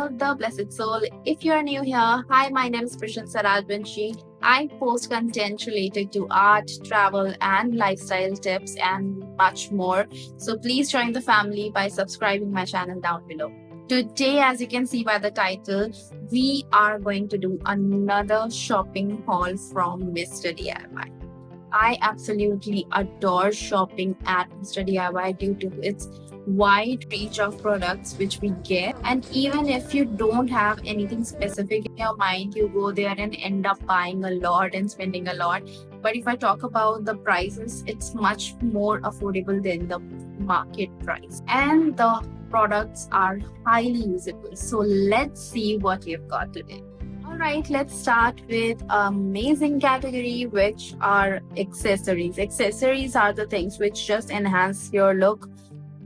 all the blessed soul. If you are new here, hi, my name is Prashansha Rajbanshi. I post content related to art, travel, and lifestyle tips and much more. So please join the family by subscribing my channel down below. Today, as you can see by the title, we are going to do another shopping haul from Mr. DIY. I absolutely adore shopping at Mr. DIY due to its wide reach of products which we get. And even if you don't have anything specific in your mind, you go there and end up buying a lot and spending a lot. But if I talk about the prices, it's much more affordable than the market price. And the products are highly usable. So let's see what we've got today. Alright, let's start with amazing category, which are accessories. Accessories are the things which just enhance your look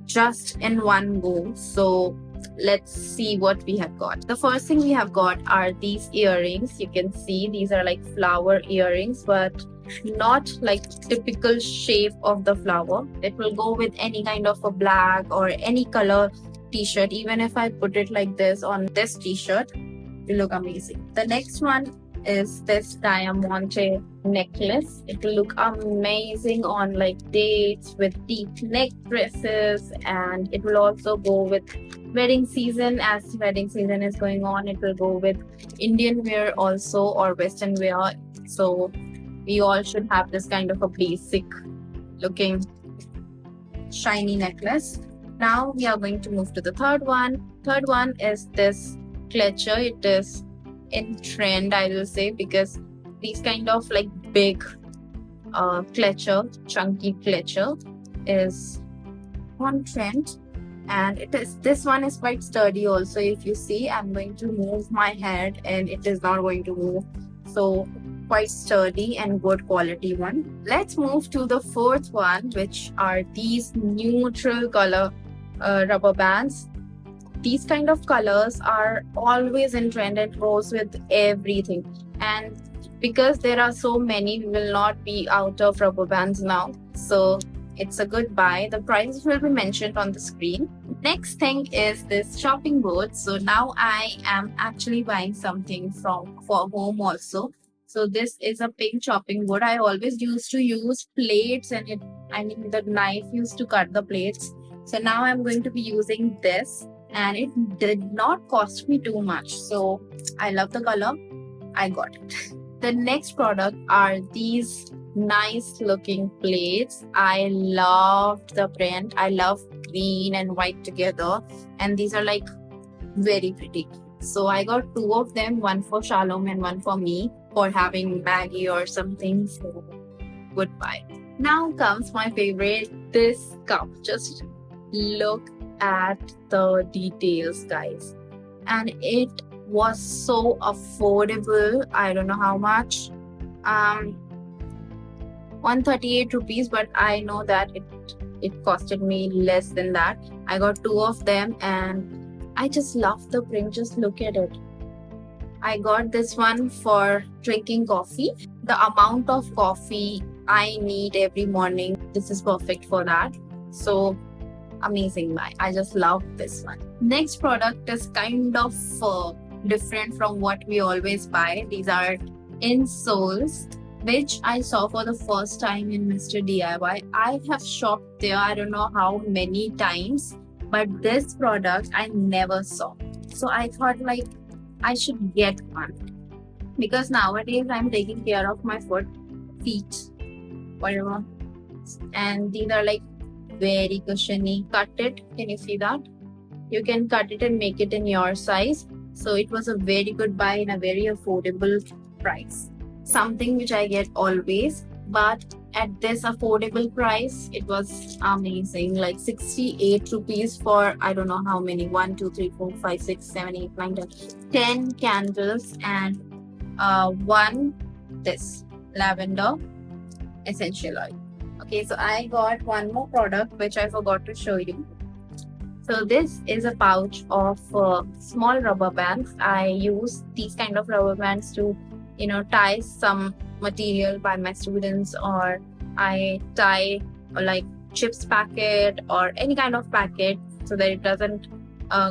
just in one go. So let's see what we have got. The first thing we have got are these earrings. You can see these are like flower earrings, but not like typical shape of the flower. It will go with any kind of a black or any color t-shirt. Even if I put it like this on this t-shirt, will look amazing. The next one is this diamante necklace. It will look amazing on like dates with deep neck dresses, and it will also go with wedding season. As wedding season is going on, it will go with Indian wear also or Western wear. So we all should have this kind of a basic looking shiny necklace. Now we are going to move to the third one. Third one is this clutcher. It is in trend, I will say, because these kind of like big clutcher, chunky clutcher is on trend, and this one is quite sturdy also. If you see, I'm going to move my head and it is not going to move, so quite sturdy and good quality one. Let's move to the fourth one, which are these neutral color rubber bands. These kind of colors are always in trend and goes with everything, and because there are so many, we will not be out of rubber bands now, so it's a good buy. The prices will be mentioned on the screen. Next thing is this shopping board. So now I am actually buying something for home also. So this is a pink chopping board. I always used to use plates, and the knife used to cut the plates. So now I'm going to be using this, and it did not cost me too much. So I love the color. I got it. The next product are these nice looking plates. I loved the print. I love green and white together, and these are like very pretty. So I got two of them, one for Shalom and one for me for having Maggie or something. So goodbye. Now comes my favorite, this cup. Just look at the details, guys, and it was so affordable. I don't know how much, 138 rupees, but I know that it costed me less than that. I got two of them, and I just love the print. Just look at it. I got this one for drinking coffee. The amount of coffee I need every morning, this is perfect for that. So amazing buy. I just love this one. Next product is kind of different from what we always buy. These are insoles, which I saw for the first time in Mr. DIY. I have shopped there I don't know how many times, but this product I never saw. So I thought like I should get one, because nowadays I'm taking care of my feet, whatever. And these are like very cushiony. Cut it. Can you see that? You can cut it and make it in your size. So it was a very good buy in a very affordable price. Something which I get always, but at this affordable price, it was amazing. Like 68 rupees for I don't know how many, 1 2 3 4 5 6 7 8 9 10 candles, and one this lavender essential oil. Okay, so I got one more product which I forgot to show you. So this is a pouch of small rubber bands. I use these kind of rubber bands to, tie some material by my students, or I tie like chips packet or any kind of packet so that it doesn't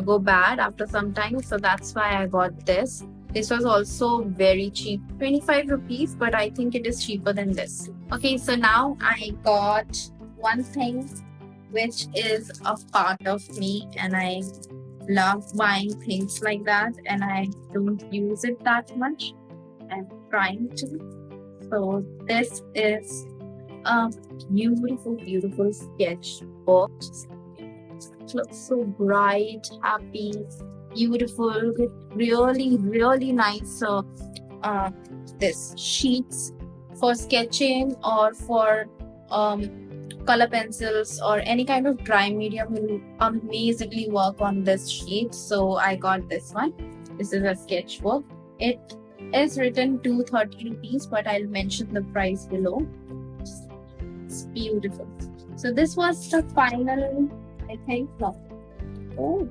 go bad after some time. So that's why I got this. This was also very cheap, 25 rupees, but I think it is cheaper than this. Okay, so now I got one thing which is a part of me, and I love buying things like that, and I don't use it that much. I'm trying to. So this is a beautiful, beautiful sketchbook. It looks so bright, happy, beautiful, with really, really nice this sheets for sketching or for color pencils or any kind of dry medium will amazingly work on this sheet. So I got this one. This is a sketchbook. It is written 230 rupees, but I'll mention the price below. It's beautiful. So this was the final, I think. No. Oh,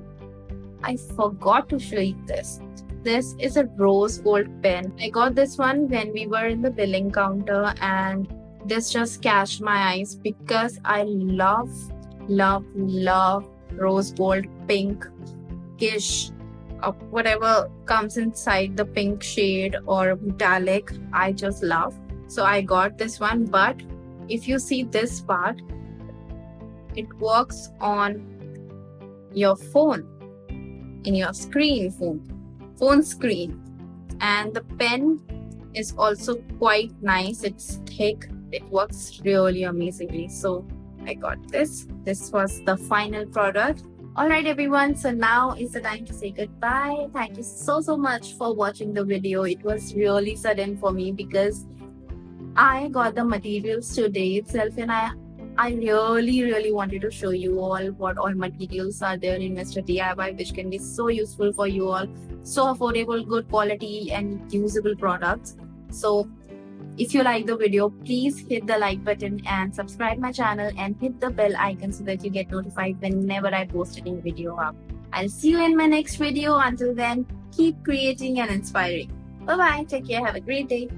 I forgot to show you this. This is a rose gold pen. I got this one when we were in the billing counter, and this just catched my eyes because I love rose gold, pinkish, whatever comes inside the pink shade or metallic. I just love. So I got this one. But if you see this part, it works on your phone, in your phone screen, and the pen is also quite nice. It's thick. It works really amazingly. So I got this. This was the final product. Alright everyone, so now is the time to say goodbye. Thank you so much for watching the video. It was really sudden for me because I got the materials today itself, and I really wanted to show you all what all materials are there in Mr. DIY, which can be so useful for you all. So affordable, good quality and usable products. So if you like the video, please hit the like button and subscribe my channel and hit the bell icon so that you get notified whenever I post a new video up. I'll see you in my next video. Until then, keep creating and inspiring. Bye bye. Take care. Have a great day.